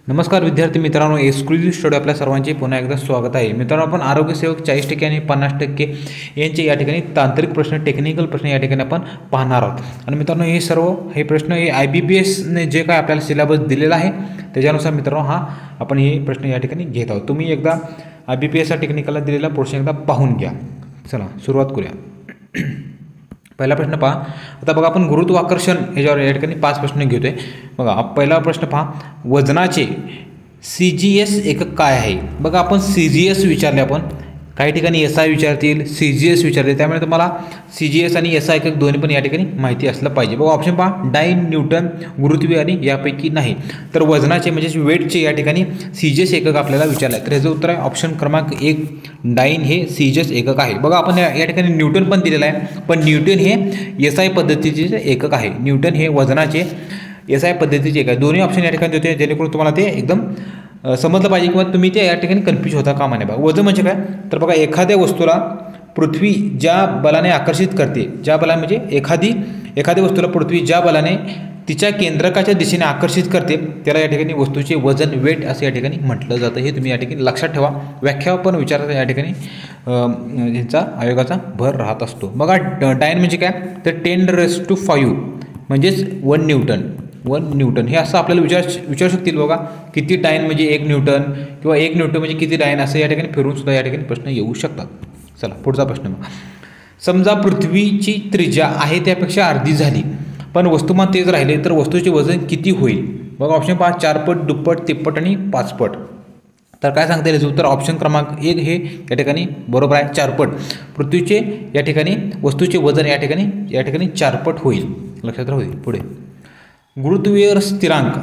नमस्कार विद्यार्थी मित्रांनो, एक्सक्लुझिव्ह स्टडी आपल्या सर्वांचे पुन्हा एकदा स्वागत आहे. मित्रांनो, आपण आरोग्य सेवक 40% आणि 50% यांचे या ठिकाणी तांत्रिक प्रश्न, टेक्निकल प्रश्न या ठिकाणी आपण पाहणार आहोत. आणि मित्रांनो, हे प्रश्न हे IBPS ने जे काय आपल्याला सिलेबस दिलेला आहे त्याच्यानुसार मित्रांनो आपण हे प्रश्न या ठिकाणी घेत आहोत. तुम्ही एकदा IBPS टेक्निकलला दिलेला पोर्शन एकदा पाहून घ्या. चला सुरुवात करूया. पहिला प्रश्न पहा. आता बघा, आपण गुरुत्वाकर्षण ह्याच्यावर या ठिकाणी 5 प्रश्न घेतोय. बघा, पहिला प्रश्न पहा, वजनाचे CGS एकक काय आहे. बघा, आपण CGS विचारले, आपण काही ठिकाणी SI विचारतील, CGS विचारले, त्यामुळे तुम्हाला CGS आणि SI एकक दोन्ही पण या ठिकाणी माहिती असलं पाहिजे. बघा, ऑप्शन पहा, डाईन, न्यूटन, गुरुत्वीय आणि यापैकी नाही. तर वजनाचे म्हणजे वेटचे या ठिकाणी CGS एकक आपल्याला विचारलं आहे. तर ह्याचं उत्तर आहे ऑप्शन क्रमांक 1, डाईन हे CGS एकक आहे. बघा, आपण या ठिकाणी न्यूटन पण दिलेलं आहे, पण न्यूटन हे SI पद्धतीचे एकक आहे. न्यूटन हे वजनाचे SI पद्धतीचे एकक आहे. दोन्ही ऑप्शन या ठिकाणी देते, जेणेकरून तुम्हाला ते एकदम समजलं पाहिजे किंवा तुम्ही ते या ठिकाणी कन्फ्यूज होता कामा नये. बघा, वजन म्हणजे काय, तर बघा, एखाद्या वस्तूला पृथ्वी ज्या बलाने आकर्षित करते, ज्या बलाने म्हणजे एखाद्या वस्तूला पृथ्वी ज्या बलाने तिच्या केंद्रकाच्या दिशेने आकर्षित करते त्याला या ठिकाणी वस्तूचे वजन, वेट असं या ठिकाणी म्हटलं जातं. हे तुम्ही या ठिकाणी लक्षात ठेवा. व्याख्या पण विचारायचं या ठिकाणी ह्यांचा आयोगाचा भर राहत असतो. बघा, डायन म्हणजे काय, तर 10⁵ म्हणजेच 1 न्यूटन हे असं आपल्याला विचारू शकतील. बघा, किती डायन म्हणजे 1 न्यूटन किंवा 1 न्यूटन म्हणजे किती डायन, असं या ठिकाणी फिरून सुद्धा या ठिकाणी प्रश्न येऊ शकतात. चला पुढचा प्रश्न बघा. समजा पृथ्वीची त्रिज्या आहे त्यापेक्षा अर्धी झाली, पण वस्तुमान तेच राहिले, तर वस्तूचे वजन किती होईल. बघा, ऑप्शन पहा, 4 पट, दुप्पट, तिप्पट आणि 5 पट. तर काय सांगता येईल उत्तर ऑप्शन क्रमांक 1 हे या ठिकाणी बरोबर आहे. 4 पट पृथ्वीचे या ठिकाणी वस्तूचे वजन या ठिकाणी 4 पट होईल. लक्षात राहू दे. पुढे, गुरुत्वीय स्थिरांक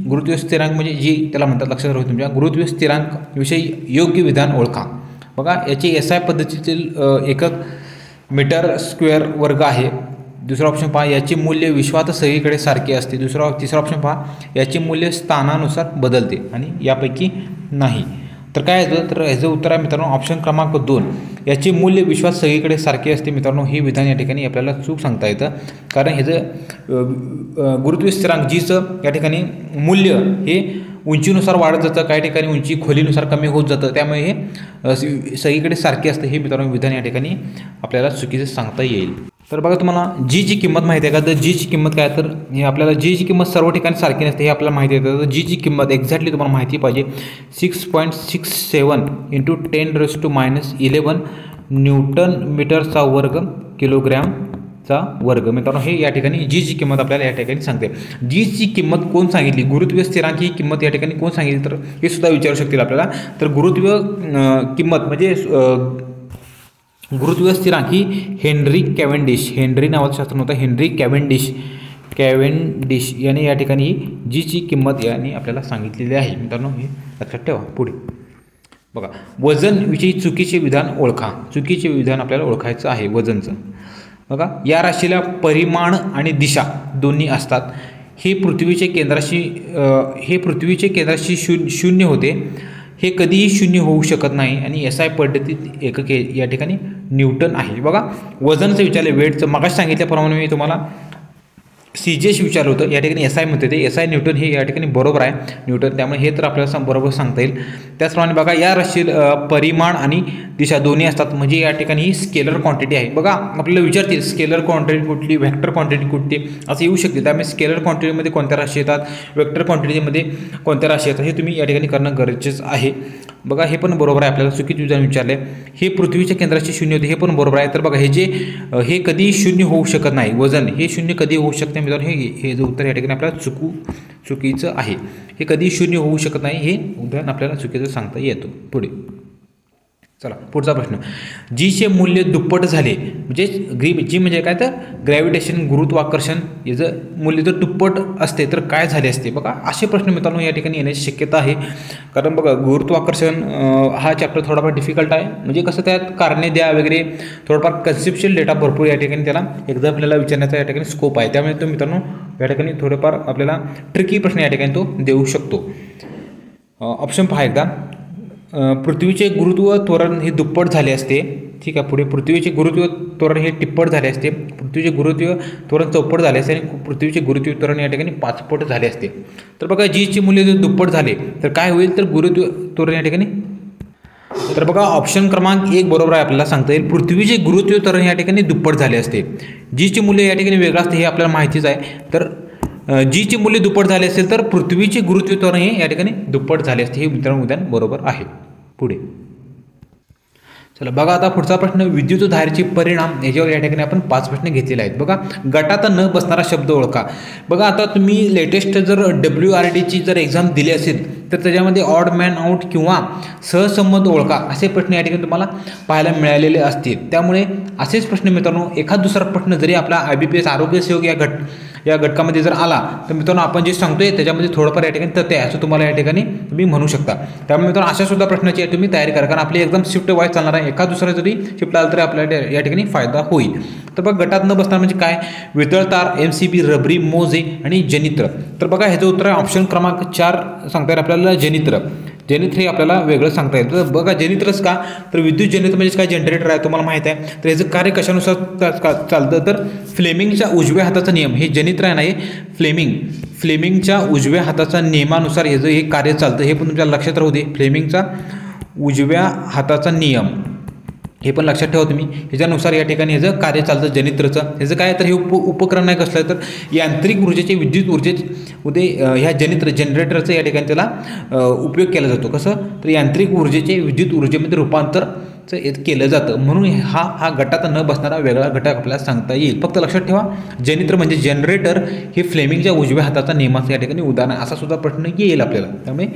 गुरुत्वीय स्थिरांक म्हणजे त्याला म्हणतात. लक्षात राहू तुमच्या. गुरुत्वीय स्थिरांक विषयी योग्य विधान ओळखा. बघा, याचे SI पद्धतीतील एकक मीटर स्क्वेअर वर्ग आहे. दुसरा ऑप्शन पहा, याचे मूल्य विश्वात सगळीकडे सारखे असते. तिसरा ऑप्शन पहा, याचे मूल्य स्थानानुसार बदलते आणि यापैकी नाही. तर काय येतं, तर ह्याचं उत्तर आहे मित्रांनो ऑप्शन क्रमांक 2, याचे मूल्य विश्वात सगळीकडे सारखे असते. मित्रांनो, हे विधान या ठिकाणी आपल्याला चूक सांगता येतं, कारण ह्याचं गुरुत्वीय स्थिरांक जीचं या ठिकाणी मूल्य हे उंचीनुसार वाढत जातं, काही ठिकाणी उंची खोलीनुसार कमी होत जातं, त्यामुळे हे सगळीकडे सारखे असतं. हे मित्रांनो विधान या ठिकाणी आपल्याला चुकीचं सांगता येईल. तर बघा, तुम्हाला जीची किंमत माहिती आहे का, तर जीची किंमत काय, तर हे आपल्याला जीची किंमत सर्व ठिकाणी सारखी नसते हे आपल्याला माहिती आहे. तर जीची किंमत एक्झॅक्टली तुम्हाला माहिती पाहिजे. 6.67 × 10⁻11 न्यूटन मीटरचा वर्ग किलोग्रॅमचा वर्ग. मित्रांनो, हे या ठिकाणी जीची किंमत आपल्याला या ठिकाणी सांगते. जीची किंमत कोण सांगितली, गुरुत्वीय स्थिरांक ही किंमत या ठिकाणी कोण सांगितली, तर हे सुद्धा विचारू शकतील आपल्याला. तर गुरुत्वीय किंमत म्हणजे गुरुत्वीय स्थिरांक ही हेनरी नावाचं शास्त्रज्ञ होता. हेनरी कॅव्हेंडिश याने या ठिकाणी जीची किंमत याने आपल्याला सांगितलेली आहे. मित्रांनो, हे लक्षात ठेवा. पुढे बघा, वजन विषयी चुकीचे विधान ओळखा. चुकीचे विधान आपल्याला ओळखायचं आहे वजनचं. बघा, या राशीला परिमाण आणि दिशा दोन्ही असतात. हे पृथ्वीचे केंद्राशी शून्य होते. हे कधीही शून्य होऊ शकत नाही आणि SI पद्धतीत एकक या ठिकाणी न्यूटन आहे. बघा, वजनचं विचारले, वेटचं मगाशी सांगितल्याप्रमाणे मी तुम्हाला CGS विचारलं होतं, या ठिकाणी SI म्हणते ते SI न्यूटन हे या ठिकाणी बरोबर आहे न्यूटन, त्यामुळे हे तर आपल्याला बरोबर सांगता येईल. त्याचप्रमाणे बघा, या राशीला परिमाण आणि दिशा दोन्ही असतात, म्हणजे या ठिकाणी ही स्केलर क्वांटिटी आहे. बघा, आपल्याला विचारतील स्केलर क्वांटिटी कुठली, व्हेक्टर क्वांटिटी कुठली असं येऊ शकते. त्यामुळे स्केलर क्वांटिटीमध्ये कोणत्या राशी येतात, व्हेक्टर क्वांटिटीमध्ये कोणत्या राशी येतात हे तुम्ही या ठिकाणी करणं गरजेचं आहे. बघा, हे पण बरोबर आहे. आपल्याला चुकीचे विधान विचारले, हे पृथ्वीच्या केंद्राशी शून्य होते, हे पण बरोबर आहे. तर बघा, हे कधी शून्य होऊ शकत नाही, वजन हे शून्य कधी होऊ शकते मित्रांनो, हे जो उत्तर या ठिकाणी आपल्याला चुकीचं आहे. हे कधी शून्य होऊ शकत नाही, हे उदाहरण आपल्याला चुकीचं सांगता येतो. पुढे चला पुढचा प्रश्न. जीचे मूल्य दुप्पट झाले म्हणजे जी म्हणजे काय, तर ग्रॅव्हिटेशन, गुरुत्वाकर्षण याचं मूल्य जर दुप्पट असते तर काय झाले असते. बघा, असे प्रश्न मित्रांनो या ठिकाणी येण्याची शक्यता आहे, कारण बघा, गुरुत्वाकर्षण हा चॅप्टर थोडाफार डिफिकल्ट आहे. म्हणजे कसं, त्यात कारणे द्या वगैरे थोडंफार कन्सेप्च्युअल डेटा भरपूर या ठिकाणी त्याला एक्झाम आपल्याला विचारण्याचा या ठिकाणी स्कोप आहे. त्यामुळे तो मित्रांनो या ठिकाणी थोडेफार आपल्याला ट्रिकी प्रश्न या ठिकाणी तो देऊ शकतो. ऑप्शन पहा एकदा. पृथ्वीचे गुरुत्व त्वरण हे दुप्पट झाले असते ठीक आहे. पुढे पृथ्वीचे गुरुत्व त्वरण हे तिप्पट झाले असते, पृथ्वीचे गुरुत्व त्वरण चौपट झाले असते आणि पृथ्वीचे गुरुत्व त्वरण या ठिकाणी 5 पट झाले असते. तर बघा जीचे मूल्य जर दुप्पट झाले तर काय होईल, तर गुरुत्व त्वरण या ठिकाणी, तर बघा ऑप्शन क्रमांक 1 बरोबर आहे, आपल्याला सांगता येईल पृथ्वीचे गुरुत्व त्वरण या ठिकाणी दुप्पट झाले असते. जीचे मूल्य या ठिकाणी वेगळं असते हे आपल्याला माहितीच आहे. तर जीचे मूल्य दुप्पट झाले असेल तर पृथ्वीचे गुरुत्व त्वरण हे या ठिकाणी दुप्पट झाले असते. हे मित्रांनो उदाहरण बरोबर आहे. पुढे चला बघा आता पुढचा प्रश्न, विद्युतधारेचे परिणाम याच्यावर या ठिकाणी आपण 5 प्रश्न घेतलेले आहेत. बघा गटात न बसणारा शब्द ओळखा. बघा आता तुम्ही लेटेस्ट जर WRDची जर एक्झाम दिली असेल तर त्याच्यामध्ये ऑड मॅन आउट किंवा सहसंबंध ओळखा असे प्रश्न या ठिकाणी तुम्हाला पाहायला मिळालेले असतील. त्यामुळे असेच प्रश्न मित्रांनो, एखाद दुसरा प्रश्न जरी आपला IBPS आरोग्य सेवक या घटकामध्ये जर आला तर मित्रांनो आपण जे सांगतोय त्याच्यामध्ये थोडंफार या ठिकाणी तथ्य आहे असं तुम्हाला या ठिकाणी तुम्ही म्हणू शकता. त्यामुळे मित्रांनो अशा सुद्धा प्रश्नाची तुम्ही तयारी करा, कारण आपली एकदम शिफ्ट वाईज चालणार आहे. एखाद दुसरा जरी शिफ्ट आला तरी आपल्याला या ठिकाणी फायदा होईल. तर बघा गटात न बसणार म्हणजे काय, वितळतार, MCB, रबरी, मोजे आणि जनित्र. तर बघा ह्याचं उत्तर आहे ऑप्शन क्रमांक 4 सांगता येईल आपल्याला जनित्र. जनित्र हे आपल्याला वेगळं सांगता येईल. तर बघा जनित्रच का, तर विद्युत जनित्र म्हणजे काय, जनरेटर आहे तुम्हाला माहीत आहे. तर याचं कार्य कशानुसार चालतं, तर फ्लेमिंगच्या उजव्या हाताचा नियम, हे जनित्र आहे ना हे फ्लेमिंगच्या उजव्या हाताचा नियमानुसार याचं हे कार्य चालतं. हे पण तुमच्या लक्षात राहू दे, फ्लेमिंगचा उजव्या हाताचा नियम हे पण लक्षात ठेवा तुम्ही. ह्याच्यानुसार या ठिकाणी ह्याचं कार्य चालतं जनित्रचं. ह्याचं काय, तर हे उपकरण नाही कसलं, तर यांत्रिक ऊर्जेचे विद्युत ऊर्जेमध्ये ह्या जनरेटरचं या ठिकाणी त्याला उपयोग केला जातो. कसं, तर यांत्रिक ऊर्जेचे विद्युत ऊर्जेमध्ये रूपांतरचं केलं जातं. म्हणून हा गटात न बसणारा वेगळा घटक आपल्याला सांगता येईल. फक्त लक्षात ठेवा जनित्र म्हणजे जनरेटर हे फ्लेमिंगच्या उजव्या हाताचा नियमाचं या ठिकाणी उदाहरण असा सुद्धा प्रश्न येईल आपल्याला. त्यामुळे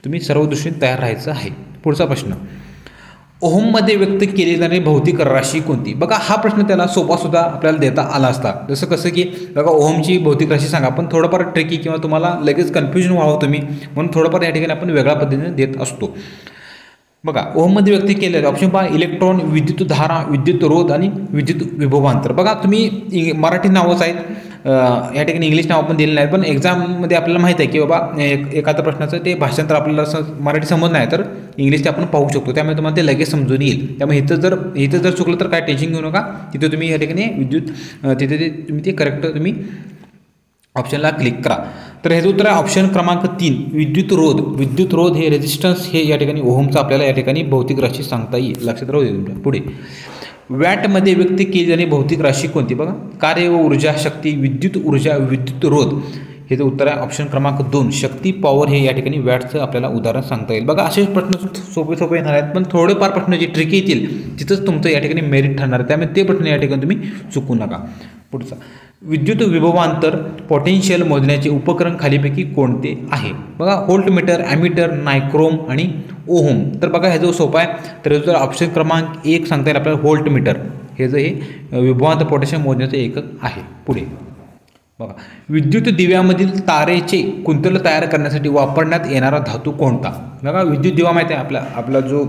तुम्ही सर्व दृष्टीने तयार राहायचं आहे. पुढचा प्रश्न, ओहममध्ये व्यक्त केली जाणारी भौतिक राशी कोणती. बघा हा प्रश्न त्याला सोपा सुद्धा आपल्याला देता आला असता. जसं कसं की बघा ओहमची भौतिक राशी सांगा, पण थोडंफार ट्रिकी किंवा तुम्हाला लगेच कन्फ्युजन व्हावं तुम्ही, म्हणून थोडंफार या ठिकाणी आपण वेगळ्या पद्धतीने देत असतो. बघा ओहममध्ये व्यक्त केलेलं ऑप्शन पहा, इलेक्ट्रॉन, विद्युत धारा, विद्युत रोध आणि विद्युत विभवांतर. बघा तुम्ही मराठी नावच आहेत, या ठिकाणी इंग्लिश नाव पण दिलेलं नाही, पण एक्झाममध्ये आपल्याला माहीत आहे की बाबा एखाद्या प्रश्नाचं ते भाषांतर आपल्याला मराठी समज नाही तर इंग्लिश ते आपण पाहू शकतो. त्यामुळे तुम्हाला ते लगेच समजून येईल. त्यामुळे इथं जर चुकलं तर काय टेन्शन घेऊ नका. तिथे तुम्ही या ठिकाणी तिथे तुम्ही ते करेक्ट तुम्ही ऑप्शनला क्लिक करा. तर ह्याचं उत्तर आहे ऑप्शन क्रमांक 3 विद्युत रोध हे रेजिस्टन्स हे या ठिकाणी ओहमचा आपल्याला या ठिकाणी भौतिक राशी सांगता येईल. लक्षात राहू दे तुमच्या. पुढे वॅटमध्ये व्यक्त केली जाणारी भौतिक राशी कोणती. बघा कार्य व ऊर्जा, शक्ती, विद्युत ऊर्जा, विद्युत रोध. हे जे उत्तर आहे ऑप्शन क्रमांक 2 शक्ती, पॉवर. हे या ठिकाणी वॅटचं आपल्याला उदाहरण सांगता येईल. बघा असे प्रश्न सोपे येणार आहेत, पण थोडेफार प्रश्न जे ट्रिकी येतील तिथंच तुमचं या ठिकाणी मेरिट ठरणार आहे. त्यामुळे ते प्रश्न या ठिकाणी तुम्ही चुकू नका. पुढचा, विद्युत विभवांतर पोटेन्शियल मोजण्याचे उपकरण खालीपैकी कोणते आहे. बघा व्होल्टमीटर, ॲमीटर, नायक्रोम आणि ओहम. तर बघा हे जो सोपा आहे, तर जर ऑप्शन क्रमांक 1 सांगता येईल आपल्याला व्होल्टमीटर. हे जे हे विभवांतर पोटेन्शियल मोजण्याचे एकक आहे. पुढे बघा विद्युत दिव्यामधील तारेचे कुंतल तयार करण्यासाठी वापरण्यात येणारा धातू कोणता. बघा विद्युत दिवा माहिती आहे आपला जो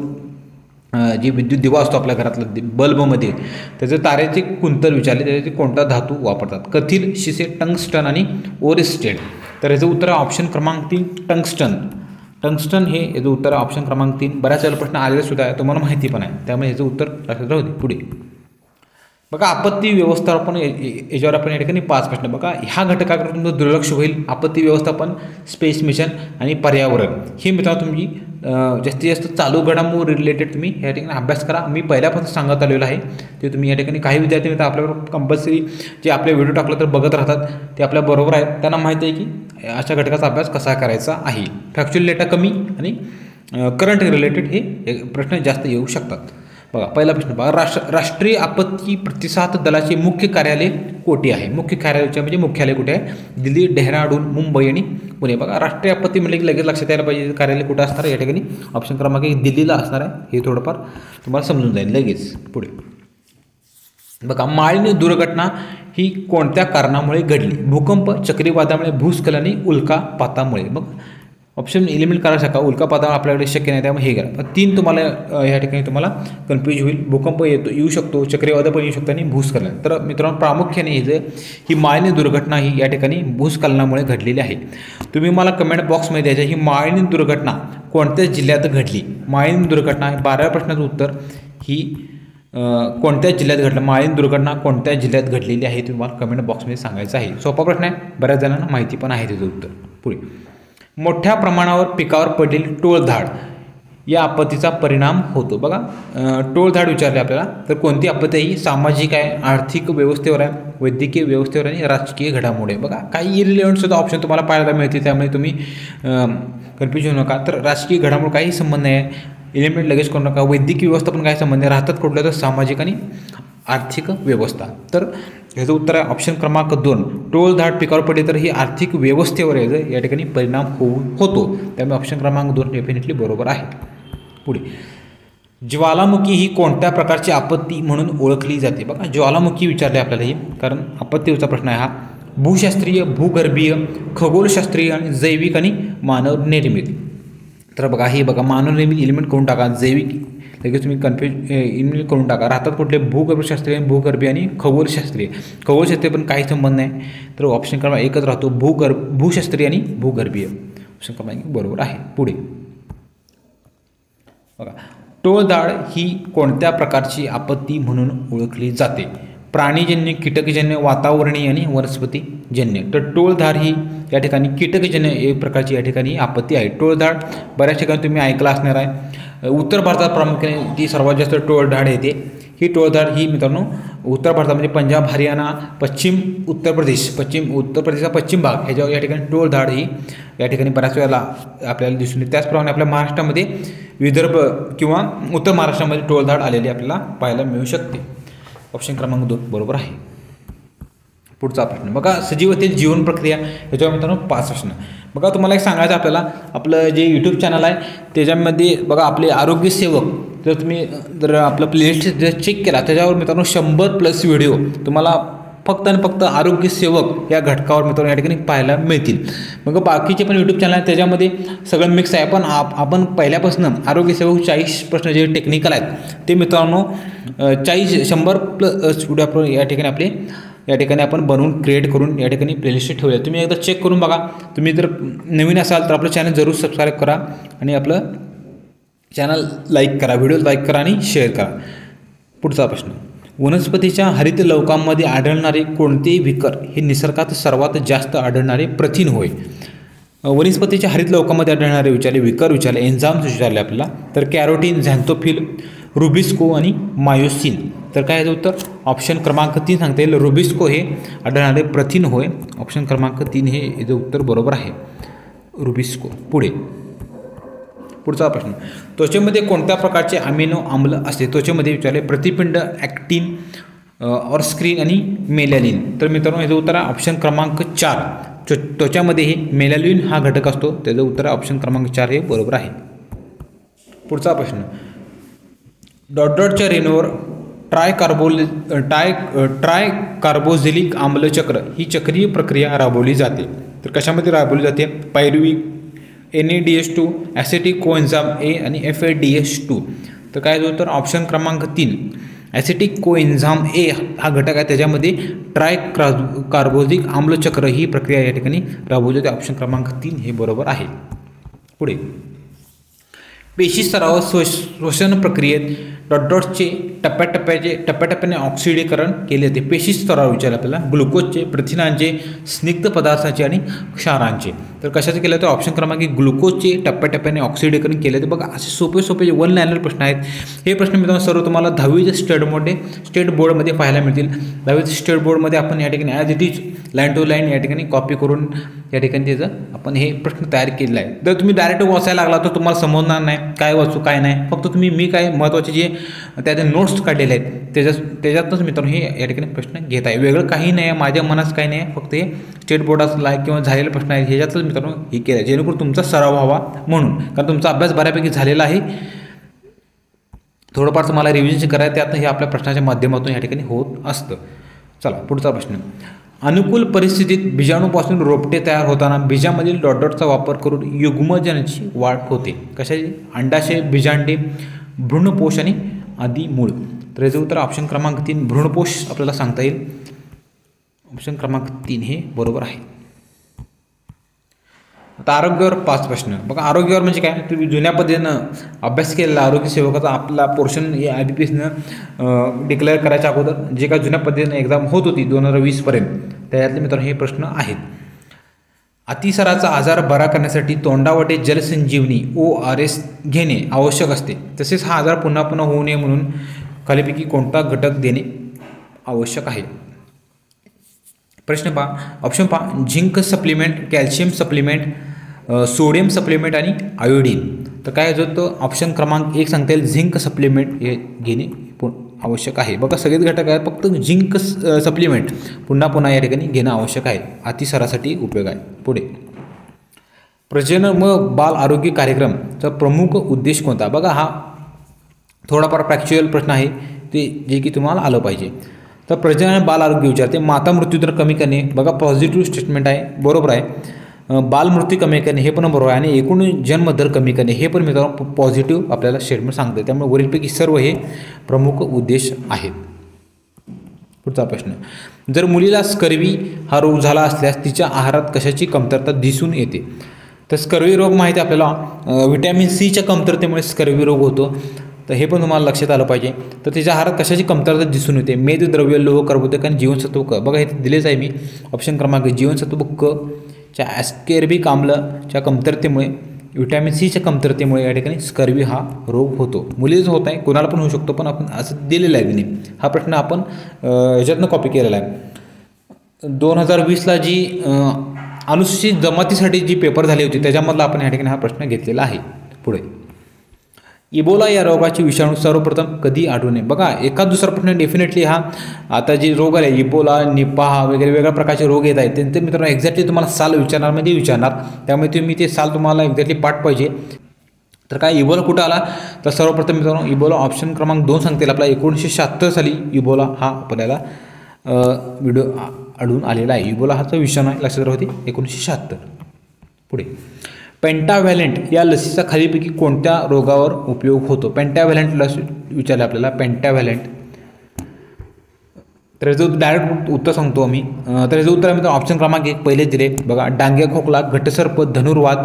जे विद्युत दिवा असतो आपल्या घरातला बल्बमध्ये, त्याचे तारेचे कुंतल विचारले, त्याचे कोणता धातू वापरतात. कथील, शिसे, टंगस्टन आणि ओरिस्टेड. तर याचं उत्तर आहे ऑप्शन क्रमांक 3 टंगस्टन हे याचं उत्तर आहे ऑप्शन क्रमांक 3. बऱ्याच वेळेला प्रश्न आलेले सुद्धा आहे, तुम्हाला माहिती पण आहे, त्यामुळे याचं उत्तर लक्षात राहू दे. पुढे बघा आपत्ती व्यवस्थापन, याच्यावर आपण या ठिकाणी 5 प्रश्न. बघा ह्या घटकाकडे तुमचं दुर्लक्ष होईल. आपत्ती व्यवस्थापन, स्पेस मिशन आणि पर्यावरण हे मित्रांनो तुम्ही जास्तीत जास्त चालू घडामोडी रिलेटेड तुम्ही या ठिकाणी अभ्यास करा. मी पहिल्यापासून सांगत आलेलो आहे ते तुम्ही या ठिकाणी. काही विद्यार्थी मित्र आपल्याबरोबर कंपल्सरी जे आपले व्हिडिओ टाकलं तर बघत राहतात, ते आपल्याबरोबर आहेत, त्यांना माहिती आहे की अशा घटकाचा अभ्यास कसा करायचा आहे. फॅक्च्युअल डेटा कमी आणि करंट रिलेटेड हे प्रश्न जास्त येऊ शकतात. बघा पहिला प्रश्न बघा, राष्ट्रीय आपत्ती प्रतिसाद दलाचे मुख्य कार्यालय कोठे आहे. मुख्य कार्यालयाचे म्हणजे मुख्यालय कुठे आहे, दिल्ली, डेहराडून, मुंबई आणि पुणे. बघा राष्ट्रीय आपत्ती म्हटलं की लगेच लक्षात यायला पाहिजे कार्यालय कुठे असणार आहे. या ठिकाणी ऑप्शन क्रमांक 1 दिल्लीला असणार आहे. हे थोडंफार तुम्हाला समजून जाईल लगेच. पुढे बघा माळिनी दुर्घटना ही कोणत्या कारणामुळे घडली. भूकंप, चक्रीवादळामुळे, भूस्खलन आणि उल्कापातामुळे. मग ऑप्शन एलिमिनेट करा शका. उल्कापाता आपल्याकडे शक्य नाही, त्यामुळे हे करा. 3 तुम्हाला या ठिकाणी तुम्हाला कन्फ्यूज होईल. भूकंप येऊ शकतो, चक्रीवादळ पण येऊ शकतो आणि भूस्खलन. तर मित्रांनो प्रामुख्याने ही माळिनी दुर्घटना ही या ठिकाणी भूस्खलनामुळे घडलेली आहे. तुम्ही मला कमेंट बॉक्समध्ये द्यायचं ही माळिनी दुर्घटना कोणत्या जिल्ह्यात घडली. माळिनी दुर्घटना 12व्या प्रश्नाचं उत्तर ही कोणत्या जिल्ह्यात घडलं, माळीण दुर्घटना कोणत्या जिल्ह्यात घडलेली आहे तुम्हाला कमेंट बॉक्समध्ये सांगायचं आहे. सोपा प्रश्न आहे, बऱ्याच जणांना माहिती पण आहे त्याचं उत्तर. पुढे, मोठ्या प्रमाणावर पिकावर पडलेली टोळधाड या आपत्तीचा परिणाम होतो. बघा, टोळधाड विचारले आपल्याला तर कोणती आपत्ती ही सामाजिक आहे, आर्थिक व्यवस्थेवर आहे, वैद्यकीय व्यवस्थेवर आणि राजकीय घडामोडी. बघा, काही इरिलेव्हंट सुद्धा ऑप्शन तुम्हाला पाहायला मिळतील, त्यामुळे तुम्ही कन्फ्यूज होऊ नका. तर राजकीय घडामोडी काही संबंध नाही आहे, एलिमेंट लगेच करू नका. वैद्यकीय व्यवस्था पण काही संबंध नाही, राहतात कुठलं तर सामाजिक आणि आर्थिक व्यवस्था. तर ह्याचं उत्तर आहे ऑप्शन क्रमांक 2, टोळधाड पिकावर पडली तर ही आर्थिक व्यवस्थेवर याचा या ठिकाणी परिणाम होतो, त्यामुळे ऑप्शन क्रमांक 2 डेफिनेटली बरोबर आहे. पुढे, ज्वालामुखी ही कोणत्या प्रकारची आपत्ती म्हणून ओळखली जाते. बघा, ज्वालामुखी विचारले आपल्याला ही, कारण आपत्तीचा प्रश्न आहे हा. भूशास्त्रीय, भूगर्भीय, खगोलशास्त्रीय आणि जैविक आणि मानव निर्मित. तर बघा, हे बघा मानवनिर्मित एलिमेंट करून टाका, जैविक लगेच तुम्ही कन्फ्यूज एलिमेंट करून टाका. राहतात कुठले भूगर्भशास्त्रीय, भूगर्भीय आणि खगोलशास्त्रीय. खगोलशास्त्रीय पण काही संबंध नाही, तर ऑप्शन क्रमांक एकच राहतो, भूशास्त्रीय आणि भूगर्भीय. ऑप्शन क्रमांक बरोबर आहे. पुढे बघा, टोळधाड ही कोणत्या प्रकारची आपत्ती म्हणून ओळखली जाते. प्राणीजन्य, कीटकजन्य, वातावरणीय आणि वनस्पतीजन्य. तर टोळधाड ही या ठिकाणी कीटकजन्य एक प्रकारची या ठिकाणी आपत्ती आहे. टोळधाड बऱ्याच ठिकाणी तुम्ही ऐकलं असणार आहे. उत्तर भारतात प्रामुख्याने ती सर्वात जास्त टोळधाड येते. ही टोळधाड ही मित्रांनो उत्तर भारतामध्ये पंजाब, हरियाणा, उत्तर प्रदेशचा पश्चिम भाग ह्याच्यावर या ठिकाणी टोळधाड ही या ठिकाणी बऱ्याच वेळेला आपल्याला दिसून येते. त्याचप्रमाणे आपल्या महाराष्ट्रामध्ये विदर्भ किंवा उत्तर महाराष्ट्रामध्ये टोळधाड आलेली आपल्याला पाहायला मिळू शकते. ऑप्शन क्रमांक 2 बरोबर आहे. पुढचा प्रश्न बघा, सजीवतेतील जीवन प्रक्रिया ह्याच्यावर मित्रांनो 5 प्रश्न. बघा, तुम्हाला एक सांगायचं आपल्याला, आपलं जे यूट्यूब चॅनल आहे त्याच्यामध्ये बघा आपले आरोग्य सेवक, जर तुम्ही जर आपलं प्लेलिस्ट जर चेक केला त्याच्यावर मित्रांनो 100+ व्हिडिओ तुम्हाला फक्त आणि फक्त आरोग्य सेवक या घटकावर मित्रांनो या ठिकाणी पाहायला मिळतील. मग बाकीचे पण यूट्यूब चॅनल आहेत त्याच्यामध्ये सगळं मिक्स आहे, पण आपण पहिल्यापासून आरोग्य सेवक 40 प्रश्न जे टेक्निकल आहेत ते मित्रांनो 100+ व्हिडिओ आपण या ठिकाणी आपण बनवून क्रिएट करून या ठिकाणी प्लेलिस्ट ठेवले. तुम्ही एकदा चेक करून बघा. तुम्ही जर नवीन असाल तर आपलं चॅनल जरूर सबस्क्राईब करा आणि आपलं चॅनल लाईक करा, व्हिडिओ लाईक करा आणि शेअर करा. पुढचा प्रश्न, वनस्पतीच्या हरित लवकांमध्ये आढळणारे कोणते विकर हे निसर्गात सर्वात जास्त आढळणारे प्रथिन होय. वनस्पतीच्या हरित लवकांमध्ये आढळणारे विकर विचारले, एन्झाम्स विचारले आपल्याला. तर कॅरोटीन, झॅन्थोफिल, रुबिस्को आणि मायोसिन. तर काय याचं उत्तर ऑप्शन क्रमांक 3 सांगता येईल, रुबिस्को हे आढळणारे प्रथिन होय. ऑप्शन क्रमांक 3 हे याचं उत्तर बरोबर आहे, रुबिस्को. पुढचा प्रश्न, त्वचेमध्ये कोणत्या प्रकारचे अमिनो आम्ल असते. त्वचेमध्ये विचारले, प्रतिपिंड, ॲक्टिन, ऑर्स्क्रीन आणि मेलॅनिन. तर मित्रांनो याचं उत्तर आहे ऑप्शन क्रमांक 4. त्वचामध्ये हे मेलॅनिन हा घटक असतो, त्याचं उत्तर ऑप्शन क्रमांक 4 हे बरोबर आहे. पुढचा प्रश्न, डॉटच्या रेणूवर ट्रायकार्बोझिलिक आम्लचक्र ही चक्रीय प्रक्रिया राबवली जाते. तर कशामध्ये राबवली जाते. पायरुव्हिक, NADH2, ॲसिटिक कोएन्झाम A आणि FADH2. तर काय होतं ऑप्शन क्रमांक 3 ॲसिटिक कोएन्झाम A हा घटक आहे, त्याच्यामध्ये ट्रायकार्बोझिलिक आम्लचक्र ही प्रक्रिया या ठिकाणी राबवली जाते. ऑप्शन क्रमांक 3 हे बरोबर आहे. पुढे, पेशी स्तरावर श्वसन प्रक्रियेत डॉटचे टप्प्याटप्प्याने ऑक्सिडीकरण केले जाते. पेशी स्तरावर विचारले आपल्याला, ग्लुकोजचे, प्रथिनांचे, स्निग्ध पदार्थांचे आणि क्षारांचे. तर कशाचे केलं तर ऑप्शन क्रमांक ग्लुकोजचे टप्प्याटप्प्याने ऑक्सिडीकरण केले जाते. बघा, असे सोपे जे 1 लाईनर प्रश्न आहेत. हे प्रश्न मित्रांनो सर्व तुम्हाला 10वीच्या स्टेट बोर्डमध्ये पाहायला मिळतील. 10वीच्या स्टेट बोर्डमध्ये आपण या ठिकाणी as it is line to line या ठिकाणी कॉपी करून या ठिकाणी त्याचं आपण हे प्रश्न तयार केलेला आहे. जर तुम्ही डायरेक्ट वाचायला लागला तर तुम्हाला समजणार नाही काय वाचू काय नाही. फक्त तुम्ही मी काय महत्त्वाचे जे त्याचे नोट्स काढलेले आहेत त्याच्यातच मित्रांनो हे या ठिकाणी प्रश्न घेत आहे. वेगळं काही नाही आहे, माझ्या मनात काही नाही आहे, फक्त हे स्टेट बोर्डाला किंवा झालेले प्रश्न आहेत ह्याच्यातच मित्रांनो हे केलं आहे, जेणेकरून तुमचा सराव व्हावा म्हणून. कारण तुमचा अभ्यास बऱ्यापैकी झालेला आहे, थोडंफार तुम्हाला रिव्हिजन करायचं त्यात हे आपल्या प्रश्नाच्या माध्यमातून या ठिकाणी होत असतं. चला पुढचा प्रश्न, अनुकूल परिस्थितीत बीजाणूपासून रोपटे तयार होताना बीजामधील डॉटचा वापर करून युग्मजनाची वाढ होते. कशाची. अंडाशय, बीजांडे, भ्रूणपोष आणि आदी मूळ. तर याचं उत्तर ऑप्शन क्रमांक 3 भ्रूणपोष आपल्याला सांगता येईल. ऑप्शन क्रमांक 3 हे बरोबर आहे. आता आरोग्यावर 5 प्रश्न बघा. आरोग्यावर म्हणजे काय, तुम्ही जुन्या पद्धतीनं अभ्यास केलेला आरोग्य सेवकाचा आपला पोर्शन या IBPSनं डिक्लेअर करायच्या अगोदर जे काय जुन्या पद्धतीनं एक्झाम होत होती 2020पर्यंत, त्याच्यातले मित्रांनो हे प्रश्न आहेत. अतिसाराचा आजार बरा करण्यासाठी तोंडावाटे जलसंजीवनी ORS घेणे आवश्यक असते. तसेच हा आजार पुन्हा पुन्हा होऊ नये म्हणून खालीपैकी कोणता घटक देणे आवश्यक आहे. प्रश्न पहा, ऑप्शन पहा, zinc supplement, calcium supplement, sodium supplement आणि आयोडीन. तर काय होतं, ऑप्शन क्रमांक 1 सांगता येईल झिंक सप्लिमेंट हे घेणे आवश्यक आहे. बघा सगळेच घटक आहेत, फक्त झिंक सप्लिमेंट पुन्हा पुन्हा या ठिकाणी घेणं आवश्यक आहे, अतिसारासाठी उपयोग आहे. पुढे प्रजनन व बाल आरोग्य कार्यक्रमचा प्रमुख उद्देश कोणता. बघा हा थोडाफार प्रॅक्च्युअल प्रश्न आहे, ते जे की तुम्हाला आलं पाहिजे. तर प्रजनन बाल आरोग्य विचारते. माता मृत्यूदर कमी करणे, बघा पॉझिटिव्ह स्टेटमेंट आहे, बरोबर आहे. बालमृत्यू कमी करणे हे पण बरोबर आहे, आणि एकूण जन्मदर कमी करणे हे पण मित्रांनो पॉझिटिव्ह आपल्याला स्टेटमेंट सांगते. त्यामुळे वरीलपैकी सर्व हे प्रमुख उद्देश आहेत. पुढचा प्रश्न, जर मुलीला स्कर्वी हा रोग झाला असल्यास तिच्या आहारात कशाची कमतरता दिसून येते. तर स्कर्वी रोग माहिती आहे आपल्याला, व्हिटॅमिन सीच्या कमतरतेमुळे स्कर्वी रोग होतो. तर हे पण तुम्हाला लक्षात आलं पाहिजे. तर तिच्या आहारात कशाची कमतरता दिसून येते. मेदद्रव्य, लोह, कर्बोदक आणि जीवनसत्व क. बघा हे दिलेच आहे मी, ऑप्शन क्रमांक जीवनसत्व क च्या ॲस्कॉर्बिक आम्लच्या कमतरतेमुळे, व्हिटॅमिन सीच्या कमतरतेमुळे या ठिकाणी स्कर्वी हा रोग होतो. मुलीच होत आहे, कोणाला पण होऊ शकतो, पण आपण असं दिलेलं आहे. हा प्रश्न आपण ह्याच्यातनं कॉपी केलेला आहे. 2020ला जी अनुसूचित जमातीसाठी जी पेपर झाली होती त्याच्यामधला आपण या ठिकाणी हा प्रश्न घेतलेला आहे. पुढे इबोला या रोगाची विषाणू सर्वप्रथम कधी आढळून येईल. बघा एखाद दुसरा प्रश्न डेफिनेटली हा आता जे रोग आले इबोला, निपाह वगैरे वेगळ्या प्रकारचे रोग येत आहेत त्यांचे मित्रांनो एक्झॅक्टली तुम्हाला साल विचारणार म्हणजे विचारणार. त्यामुळे तुम्ही ते साल तुम्हाला एक्झॅक्टली पाठ पाहिजे. तर काय इबोला कुठं आला, तर सर्वप्रथम मित्रांनो इबोला ऑप्शन क्रमांक 2 सांगतील आपला 1976 साली इबोला हा आपल्याला व्हिडिओ आढळून आलेला आहे. इबोला हाचा विषाणू आहे, लक्षात राहते 1976. पुढे पेंटाव्हॅलेंट या लसीचा खालीपैकी कोणत्या रोगावर उपयोग होतो. पेंटाव्हॅलेंट लस विचारले आपल्याला, पेंटाव्हॅलेंट. तर याचं डायरेक्ट उत्तर सांगतो आम्ही. तर याचं उत्तर आम्ही ऑप्शन क्रमांक 1 पहिले दिले. बघा डांगे खोकला, घटसर्प, धनुर्वात,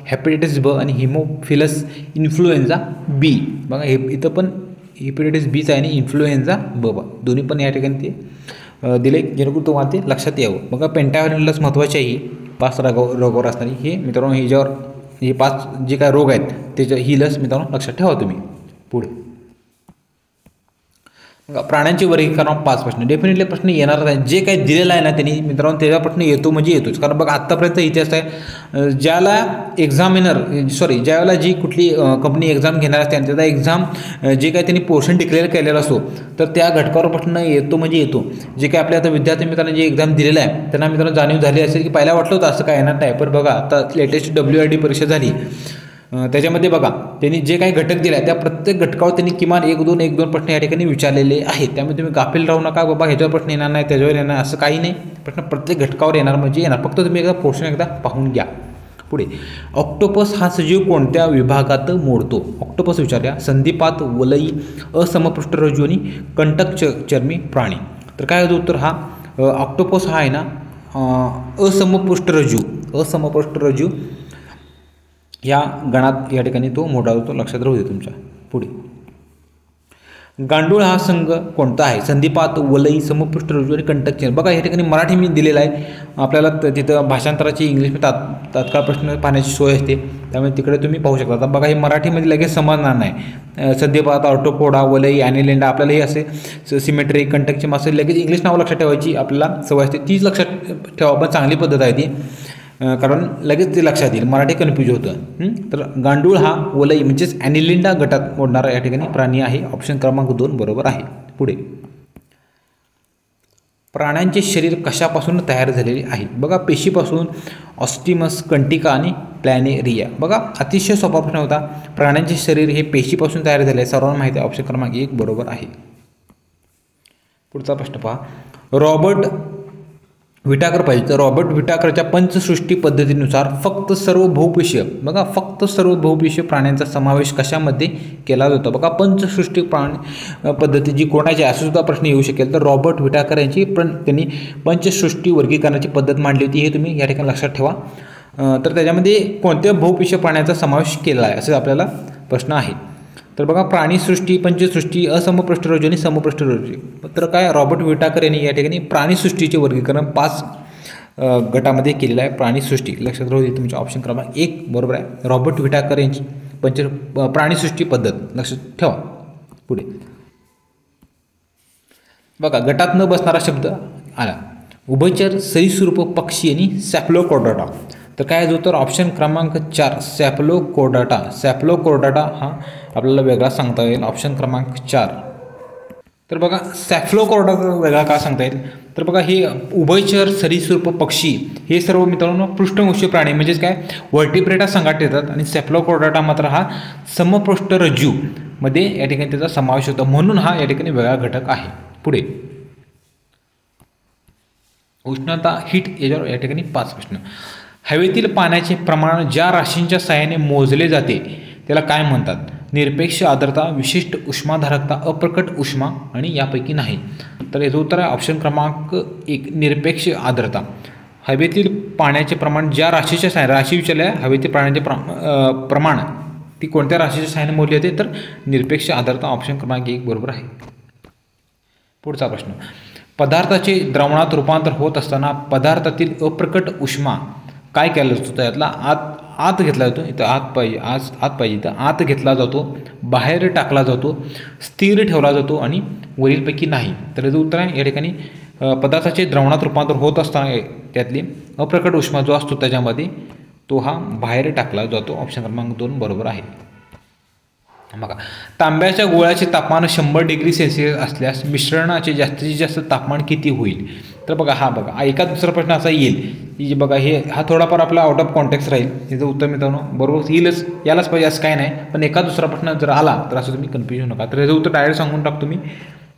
हेपेटायटिस B आणि हिमोफिलस इन्फ्लुएन्झा B. बघा हे इथं पण हेपेटायटिस Bच आहे आणि इन्फ्लुएन्झा B दोन्ही पण या ठिकाणी ते दिले जेणेकरून तुम्हाला ते लक्षात यावं. बघा पेंटाव्हॅलेंट लस महत्त्वाची आहे, 5 रोगावर असणारी. हे मित्रांनो ह्याच्यावर हे 5 जे काय रोग आहेत त्याच्या ही लस मित्रांनो लक्षात ठेवा तुम्ही. पुढे प्राण्यांची वर्गीकरण 5 प्रश्न डेफिनेटली प्रश्न येणार नाही. जे काही दिलेलं आहे ना त्यांनी मित्रांनो त्याचा प्रश्न येतो म्हणजे येतोच. कारण बघा आत्तापर्यंत इतिहास आहे, ज्याला ज्यावेळेला जी कुठली कंपनी एक्झाम घेणार असते आणि त्याचा एक्झाम जे काही त्यांनी पोर्शन डिक्लेअर केलेला असतो तर त्या घटकावर प्रश्न येतो म्हणजे येतो. जे काही आपल्या आता विद्यार्थी मित्रांनी जे एक्झाम दिलेलं आहे त्यांना मित्रांनो जाणीव झाली असेल की पहिला वाटलं होतं असं काय येणार नाही, पण बघा आता लेटेस्ट WID परीक्षा झाली त्याच्यामध्ये बघा त्यांनी जे काही घटक दिले त्या प्रत्येक घटकावर त्यांनी किमान 1-2 प्रश्न या ठिकाणी विचारलेले आहेत. त्यामुळे तुम्ही गाफील राहू नका, बाबा ह्याच्यावर प्रश्न येणार नाही त्याच्यावर येणार असं काही नाही. प्रश्न प्रत्येक घटकावर येणार म्हणजे येणार, फक्त तुम्ही एकदा पोर्शन एकदा पाहून घ्या. पुढे ऑक्टोपस हा सजीव कोणत्या विभागात मोडतो. ऑक्टोपस विचारूया, संधिपात, वलई, असमपृष्ठरज्जू आणि कंटक चर्मी प्राणी. तर काय होतं उत्तर, हा ऑक्टोपस हा आहे ना असमपृष्ठरज्जू या गणात या ठिकाणी तो मोठा होतो, लक्षात राहू दे तुमच्या. पुढे गांडूळ हा संघ कोणता आहे. संधिपात, वलई, समपृष्ठरज्जू आणि कंटक चर्मी. बघा या ठिकाणी मराठी मी दिलेला आहे, आपल्याला तिथं भाषांतराची इंग्लिशमध्ये तात्काळ प्रश्न पाहण्याची सोय असते त्यामुळे तिकडे तुम्ही पाहू शकता. आता बघा हे मराठीमध्ये लगेच समजणार नाही. संधिपात, ऑर्थोपोडा, वलई, ॲनिलेंडा आपल्याला हे असे सिमेट्री, कंटकचे मासे लगेच इंग्लिश नावं लक्षात ठेवायची आपल्याला सवय असते, तीच लक्षात ठेवा. पण चांगली पद्धत आहे ती, कारण लगेच ते लक्षात येईल, मराठी कन्फ्यूज होतं. तर गांडूळ हा वलई म्हणजेच ॲनिलिंडा गटात मोडणारा या ठिकाणी प्राणी आहे. ऑप्शन क्रमांक 2 बरोबर आहे. पुढे प्राण्यांचे शरीर कशापासून तयार झालेले आहे. बघा पेशीपासून, ऑस्टिमस, कंटिका आणि प्लॅनेरिया. बघा अतिशय सोपा प्रश्न होता. प्राण्यांचे शरीर हे पेशीपासून तयार झाले आहे, सर्वांना माहिती आहे. ऑप्शन क्रमांक 1 बरोबर आहे. पुढचा प्रश्न पहा, रॉबर्ट विटाकर पाहिजे. तर रॉबर्ट विटाकरच्या पंचसृष्टी पद्धतीनुसार फक्त सर्व बहुपेशीय, बघा फक्त सर्व बहुपेशीय प्राण्यांचा समावेश कशामध्ये केला जातो. बघा पंचसृष्टी प्राणी पद्धती जी कोणाची असं सुद्धा प्रश्न येऊ शकेल. तर रॉबर्ट विटाकर यांची त्यांनी पंचसृष्टी वर्गीकरणाची पद्धत मांडली होती, हे तुम्ही या ठिकाणी लक्षात ठेवा. तर त्याच्यामध्ये कोणत्या बहुपेशीय प्राण्याचा समावेश केला आहे असे आपल्याला प्रश्न आहे. तर बघा प्राणीसृष्टी, पंचसृष्टी, असमपृष्ठरज्जू आणि समपृष्ठरज्जू. तर काय रॉबर्ट विटाकर यांनी या ठिकाणी प्राणीसृष्टीचे वर्गीकरण 5 गटामध्ये केलेलं आहे. प्राणीसृष्टी लक्षात राहू दे, तुमच्या ऑप्शन क्रमांक 1 बरोबर आहे. रॉबर्ट विटाकर यांची प्राणीसृष्टी पद्धत लक्षात ठेवा. पुढे बघा गटात न बसणारा शब्द आला, उभयचर, सरीसृप, पक्षी आणि सॅप्लोकॉर्डाटा. तर काय जो तर ऑप्शन क्रमांक 4 सॅप्लोकॉर्डाटा. सॅप्लोकॉर्डाटा हा आपल्याला वेगळा सांगता येईल, ऑप्शन क्रमांक 4. तर बघा सॅप्लोकॉर्डाटा वेगळा का सांगता येईल, तर बघा हे उभयचर, सरीसृप, पक्षी हे सर्व मित्रांनो पृष्ठवंशी प्राणी म्हणजेच काय व्हर्टिब्रेटा संघात येतात आणि सॅप्लोकॉर्डाटा मात्र हा समपृष्ठरज्जू मध्ये या ठिकाणी त्याचा समावेश होतो, म्हणून हा या ठिकाणी वेगळा घटक आहे. पुढे उष्णता, हीट, याच्यावर या ठिकाणी 5 प्रश्न. हवेतील पाण्याचे प्रमाण ज्या राशींच्या साहाय्याने मोजले जाते त्याला काय म्हणतात? निरपेक्ष आर्द्रता, विशिष्ट उष्माधारकता, अप्रकट उष्मा आणि यापैकी नाही. तर याचं उत्तर आहे ऑप्शन क्रमांक 1 निरपेक्ष आर्द्रता. हवेतील पाण्याचे प्रमाण ज्या राशीच्या साहाय्याने, राशी विचारल्या हवेतील पाण्याचे प्रमाण ती कोणत्या राशीच्या साहाय्याने मोजली जाते, तर निरपेक्ष आर्द्रता ऑप्शन क्रमांक 1 बरोबर आहे. पुढचा प्रश्न, पदार्थाचे द्रवणात रूपांतर होत असताना पदार्थातील अप्रकट उष्मा काय केला जातो? त्यातला आत घेतला जातो, इथं आत पाहिजे तर आत घेतला जातो, बाहेर टाकला जातो, स्थिर ठेवला जातो आणि वरीलपैकी नाही. तर याचं उत्तर आहे या ठिकाणी पदार्थाचे द्रवणात रूपांतर होत असताना त्यातली अप्रकट उष्मा जो असतो त्याच्यामध्ये तो हा बाहेर टाकला जातो, ऑप्शन क्रमांक 2 बरोबर आहे. बघा तांब्याच्या गोळ्याचे तापमान 100 डिग्री सेल्सिअस असल्यास मिश्रणाचे जास्तीत जास्त तापमान किती होईल? तर बघा एका दुसरा प्रश्न असा येईल की बघा हा थोडाफार आपला आउट ऑफ कॉन्टेक्स्ट राहील, त्याचं उत्तर मित्रांनो बरोबर येईलच, यालाच पाहिजे असं काय नाही, पण एका दुसरा प्रश्न जर आला तर असं तुम्ही कन्फ्यूज होऊ नका. तर याचं उत्तर डायरेक्ट सांगून टाकतो मी.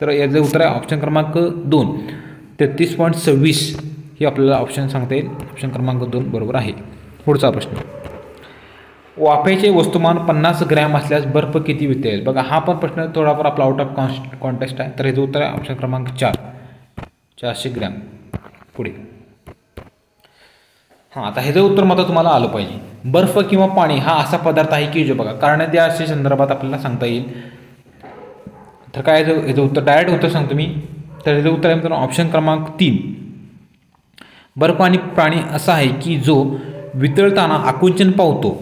तर याचं उत्तर आहे ऑप्शन क्रमांक 2 33.26 हे आपल्याला ऑप्शन सांगता येईल, ऑप्शन क्रमांक 2 बरोबर आहे. पुढचा प्रश्न, वाफेचे वस्तुमान 50 ग्रॅम असल्यास बर्फ किती वितळेल? बघा हा पण प्रश्न थोडाफार आपला आउट ऑफ कॉन्टेक्स्ट आहे. तर याचं उत्तर आहे ऑप्शन क्रमांक 4 400 ग्रॅम. पुढे आता ह्याचं उत्तर मात्र तुम्हाला आलं पाहिजे. बर्फ किंवा पाणी हा असा पदार्थ आहे की जो बघा कारण त्या अशा संदर्भात आपल्याला सांगता येईल. तर काय याचं उत्तर डायरेक्ट उत्तर सांगतो मी. तर ह्याचं उत्तर आहे मित्रांनो ऑप्शन क्रमांक 3 बर्फ आणि प्राणी असा आहे की जो वितळताना आकुंचन पावतो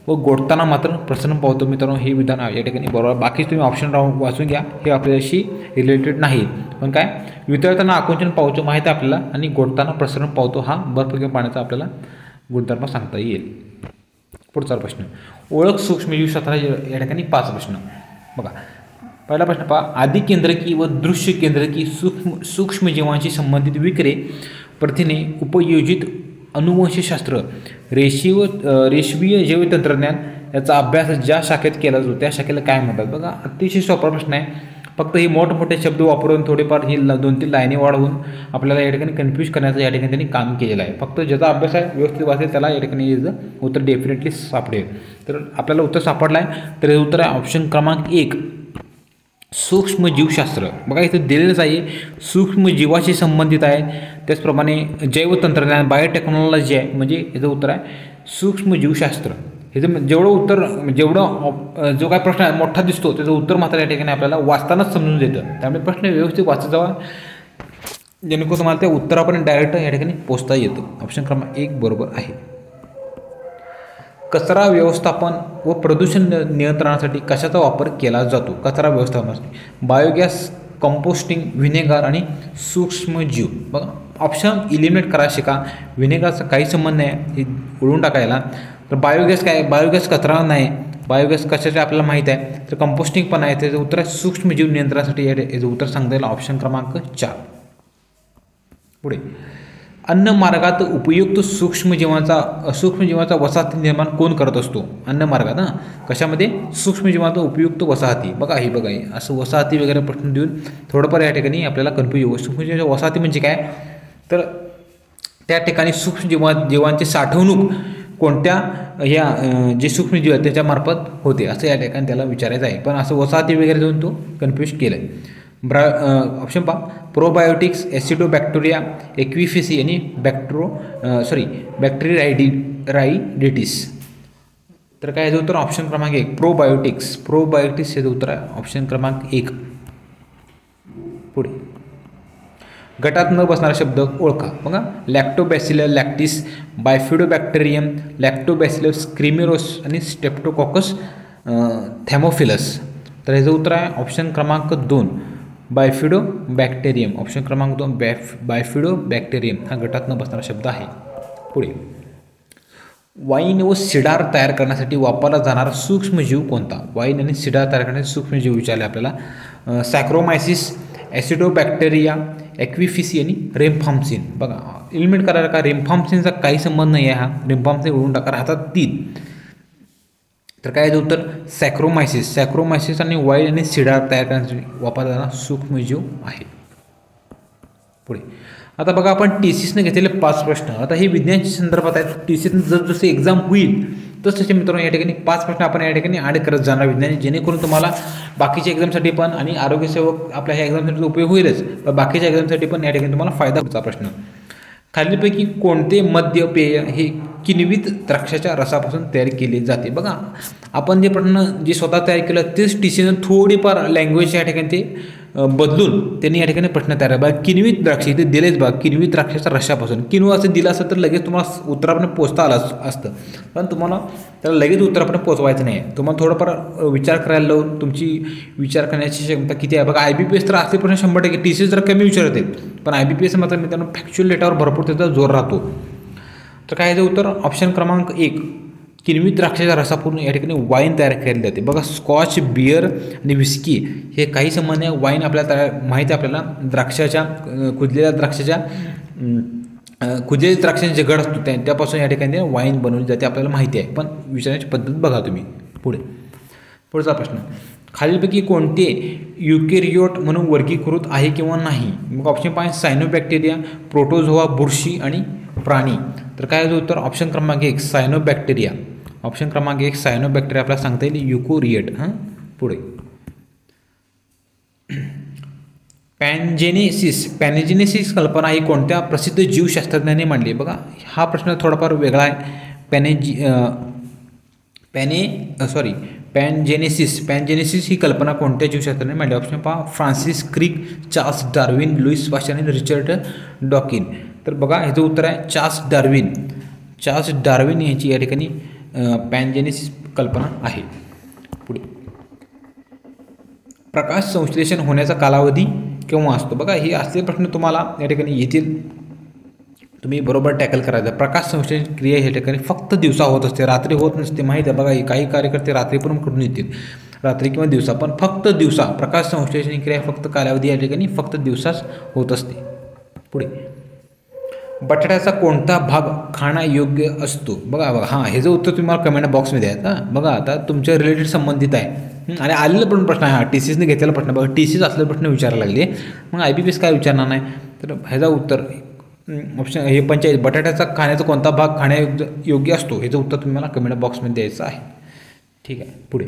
व गोठताना मात्र प्रसन्न पावतो. मित्रांनो हे विधान या ठिकाणी बरोबर. बाकी तुम्ही ऑप्शन वाचून घ्या, हे आपल्याशी रिलेटेड नाही. पण काय वितळताना आकुंचन पावतो माहीत आहे आपल्याला आणि गोठताना प्रसन्न पावतो हा बर्फ किंवा पाण्याचा आपल्याला गुणधर्म सांगता येईल. पुढचा प्रश्न, ओळख सूक्ष्मजीवशास्त्र या ठिकाणी 5 प्रश्न. बघा पहिला प्रश्न पहा, आदि केंद्रकी व दृश्य केंद्रकी सूक्ष्मजीवांशी संबंधित विक्रे प्रथिने उपयोजित अनुवंशशास्त्र रेशवीय जैवतंत्रज्ञान याचा अभ्यास ज्या शाखेत केला जातो त्या शाखेला काय म्हणतात? बघा अतिशय सोपा प्रश्न आहे. फक्त हे मोठमोठे शब्द वापरून थोडेफार ही 2-3 लाईनी वाढवून आपल्याला या ठिकाणी कन्फ्यूज करण्याचं या ठिकाणी त्यांनी काम केलेलं आहे. फक्त ज्याचा अभ्यास आहे व्यवस्थित वाचेल त्याला या ठिकाणी याचं उत्तर डेफिनेटली सापडेल. तर आपल्याला उत्तर सापडलं आहे. तर हे उत्तर आहे ऑप्शन क्रमांक 1 सूक्ष्मजीवशास्त्र. बघा इथं दिलेलंच आहे सूक्ष्मजीवाशी संबंधित आहे. त्याचप्रमाणे जैवतंत्रज्ञान बायोटेक्नॉलॉजी आहे, म्हणजे याचं उत्तर आहे सूक्ष्मजीवशास्त्र. ह्याचं जेवढं जो काय प्रश्न आहे मोठा दिसतो त्याचं उत्तर मात्र या ठिकाणी आपल्याला वाचतानाच समजून देतं. त्यामुळे प्रश्न व्यवस्थित वाचत जावा जेणेकरून तुम्हाला त्या उत्तरापर्यंत डायरेक्ट या ठिकाणी पोचता येतं. ऑप्शन क्रमांक 1 बरोबर आहे. कचरा व्यवस्थापन व प्रदूषण नियंत्रणासाठी कशाचा वापर केला जातो? कचरा व्यवस्थापनासाठी बायोगॅस, कंपोस्टिंग, व्हिनेगार आणि सूक्ष्मजीव. बघा ऑप्शन इलिमिनेट करा शिका. व्हिनेगारचा काही संबंध नाही, हे उडून टाकायला. तर बायोगॅस काय, बायोगॅस कचरा नाही, बायोगॅस कशाचे आपल्याला माहीत आहे. तर कंपोस्टिंग पण आहे, त्याचं उत्तर आहे सूक्ष्मजीव नियंत्रणासाठी. याचं उत्तर सांगता येईल ऑप्शन क्रमांक 4. पुढे अन्न मार्गात उपयुक्त सूक्ष्मजीवांचा वसाहती निर्माण कोण करत असतो? अन्न मार्गात कशामध्ये सूक्ष्मजीवांचा उपयुक्त वसाहती. बघा हे असं वसाहती वगैरे प्रश्न देऊन थोडंफार या ठिकाणी आपल्याला कन्फ्यूज होईल. सूक्ष्मजीवांच्या वसाहती म्हणजे काय, तर त्या ठिकाणी सूक्ष्मजीवांची साठवणूक कोणत्या जे सूक्ष्मजीव आहेत त्याच्यामार्फत होते असं या ठिकाणी त्याला विचारायचं आहे. पण असं वसाहती वगैरे देऊन तो कन्फ्यूज केलं आहे. ऑप्शन पहा, प्रोबायोटिक्स, ॲसिडोबॅक्टेरिया, एक्विफिसी आणि बॅक्टेरियाइडिटिस. तर काय याचं उत्तर ऑप्शन क्रमांक 1 प्रोबायोटिक्स. प्रोबायोटिक्स याचं उत्तर आहे ऑप्शन क्रमांक 1. पुढे गटात न बसणारा शब्द ओळखा. बघा, लॅक्टोबॅसिलस लॅक्टिस, बायफिडोबॅक्टेरियम, लॅक्टोबॅसिलस क्रिमिरोस आणि स्टेप्टोकॉकस थॅमोफिलस. तर याचं उत्तर आहे ऑप्शन क्रमांक 2 बायफिडोबॅक्टेरियम. ऑप्शन क्रमांक 2 बायफिडोबॅक्टेरियम हा गटात न बसणारा शब्द आहे. पुढे वाईन व सिडार तयार करण्यासाठी वापरला जाणारा सूक्ष्मजीव कोणता? वाईन आणि सिडार तयार करण्यासाठी सूक्ष्मजीव विचारले आपल्याला. सॅक्रोमायसिस, ॲसिडोबॅक्टेरिया, एक्विफिसी आणि रेमफाम्सिन. बघा, एलिमिनेट करायला का रेमफाम्सिनचा काही संबंध नाही आहे. हा रेमफाम्सिन उडून टाका, राहतात 3. तर काय याचं उत्तर सॅक्रोमायसिस. सॅक्रोमायसिस आणि वाईन आणि सिडार तयार करण्यासाठी वापरला जाणारा सूक्ष्मजीव आहे. पुढे आता बघा, आपण TCSने घेतलेले 5 प्रश्न. आता हे विज्ञानच्या संदर्भात आहेत. TCSने जसजसे एक्झाम होईल तसतसे मित्रांनो या ठिकाणी 5 प्रश्न आपण या ठिकाणी ॲड करत जाणार विज्ञान, जेणेकरून तुम्हाला बाकीच्या एक्झामसाठी पण आणि आरोग्यसेवक आपल्या ह्या एक्झामसाठी उपयोग होईलच, पण बाकीच्या एक्झामसाठी पण या ठिकाणी तुम्हाला फायदा होता. प्रश्न, खालीलपैकी कोणते मद्य पेय हे किण्वित द्राक्षाच्या रसापासून तयार केले जाते? बघा, आपण जे प्रश्न जे स्वतः तयार केलं तेच TCSने थोडीफार लँग्वेज या ठिकाणी ते बदलून त्यांनी या ठिकाणी प्रश्न तयार आहे. बघा, किण्वित द्राक्ष इथे दिलेच. बघा, किण्वित द्राक्षाच्या रसापासून. किण्व असं दिलं असतं तर लगेच तुम्हाला उत्तरापर्यंत पोचता आलं असतं, पण तुम्हाला त्याला लगेच उत्तरापर्यंत पोचवायचं नाही. तुम्हाला थोडंफार विचार करायला लावून तुमची विचार करण्याची क्षमता किती आहे. बघा, IBPS तर असले प्रश्न 100% TCS जर कमी विचारत आहेत, पण IBPS मात्र मित्रांनो फॅक्च्युअल डेटावर भरपूर त्याचा जोर राहतो. तर काय याचं उत्तर ऑप्शन क्रमांक 1 किण्वित द्राक्षाच्या रसापासून या ठिकाणी वाईन तयार केली जाते. बघा, स्कॉच, बियर आणि विस्की हे काही संबंध आहे. वाईन आपल्याला माहिती आहे आपल्याला, द्राक्षाच्या कुजलेल्या द्राक्षांचे जे घड असतो त्यापासून या ठिकाणी वाईन बनवली जाते आपल्याला माहिती आहे, पण विचारण्याची पद्धत बघा तुम्ही. पुढचा प्रश्न, खालीलपैकी कोणते युकॅरियोट म्हणून वर्गीकृत आहे किंवा नाही? मग ऑप्शन 5 सायनोबॅक्टेरिया, प्रोटोझोआ, बुरशी आणि प्राणी. तर काय याचं उत्तर ऑप्शन क्रमांक 1 सायनोबॅक्टेरिया. ऑप्शन क्रमांक 1 सायनोबॅक्टेरिया आपल्याला सांगता येईल युकॅरियोट. पुढे पॅनेजेनेसिस कल्पना ही कोणत्या प्रसिद्ध जीवशास्त्रज्ञाने मांडली? बघा, हा प्रश्न थोडाफार वेगळा आहे. पॅनजेनेसिस ही कल्पना कोणत्या जीवशास्त्रज्ञाने मांडली? ऑप्शन पहा, Francis Crick, Charles Darwin, Louis Pasteur आणि रिचर्ड डॉकिन. तर बघा, ह्याचं उत्तर आहे चार्ल्स डार्विन यांची या ठिकाणी पॅनजेनेसिस कल्पना आहे. पुढे प्रकाश संश्लेषण होण्याचा कालावधी केव्हा असतो? बघा, हे असले प्रश्न तुम्हाला या ठिकाणी येतील, तुम्ही बरोबर टॅकल करायचं. प्रकाश संश्लेषण क्रिया या ठिकाणी फक्त दिवसा होत असते, रात्री होत नसते, माहीत आहे. बघा, काही कार्यकर्ते रात्री पण करून येतील, रात्री किंवा दिवसा, पण फक्त दिवसा प्रकाश संश्लेषण क्रिया फक्त कालावधी या ठिकाणी फक्त दिवसाच होत असते. पुढे बटाट्याचा कोणता भाग खाण्यायोग्य असतो? बघा, हां, हे जर उत्तर तुम्हाला कमेंट बॉक्समध्ये आहेत. बघा, आता तुमच्या रिलेटेड संबंधित आहे आणि आलेलं पण प्रश्न आहे. TCSने घेतलेला प्रश्न. बघा, TCS असलेला प्रश्न विचारायला लागले, मग IBPS काय विचारणार नाही. तर ह्याचा उत्तर ऑप्शन हे 45 बटाट्याचा खाण्याचा कोणता भाग खाण्यायोग्य असतो, ह्याचं उत्तर तुम्हाला कमेंट बॉक्समध्ये द्यायचं आहे. ठीक आहे. पुढे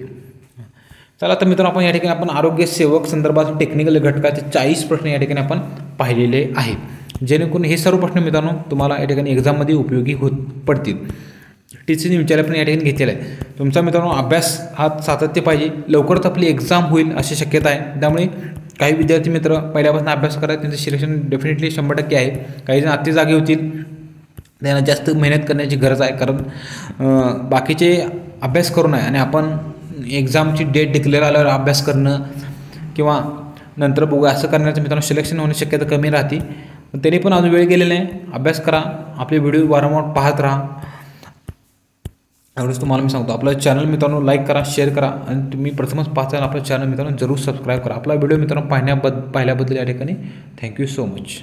चला तर मित्रांनो, आपण या ठिकाणी आपण आरोग्य सेवक संदर्भात टेक्निकल घटकाचे 40 प्रश्न या ठिकाणी आपण पाहिलेले आहेत, जेणेकरून हे सर्व प्रश्न मित्रांनो तुम्हाला या ठिकाणी एक्झाममध्ये उपयोगी पडतील. TCSने विचारले पण या ठिकाणी घेतलेला आहे. तुमचा मित्रांनो अभ्यास हा सातत्य पाहिजे. लवकरच आपली एक्झाम होईल अशी शक्यता आहे, त्यामुळे काही विद्यार्थी मित्र पहिल्यापासून अभ्यास करायला त्यांचं सिलेक्शन डेफिनेटली 100% आहे. काही जण आत्ते जागे होतील, त्यांना जास्त मेहनत करण्याची गरज आहे, कारण बाकीचे अभ्यास करू नये आणि आपण एक्झामची डेट डिक्लेअर आल्यावर अभ्यास करणं किंवा नंतर बघू असं करण्याचं मित्रांनो सिलेक्शन होण्याची शक्यता कमी राहते. तरी पण अजून वेळ गेलेला आहे, अभ्यास करा, आपले व्हिडिओ वारंवार पाहत राहा. एवढंच तुम्हाला मी सांगतो. आपलं चॅनल मित्रांनो लाईक करा, शेअर करा आणि तुम्ही प्रथमच पाहता आपलं चॅनल मित्रांनो जरूर सबस्क्राईब करा. आपला व्हिडिओ मित्रांनो पाहिल्याबद्दल या ठिकाणी थँक्यू सो मच.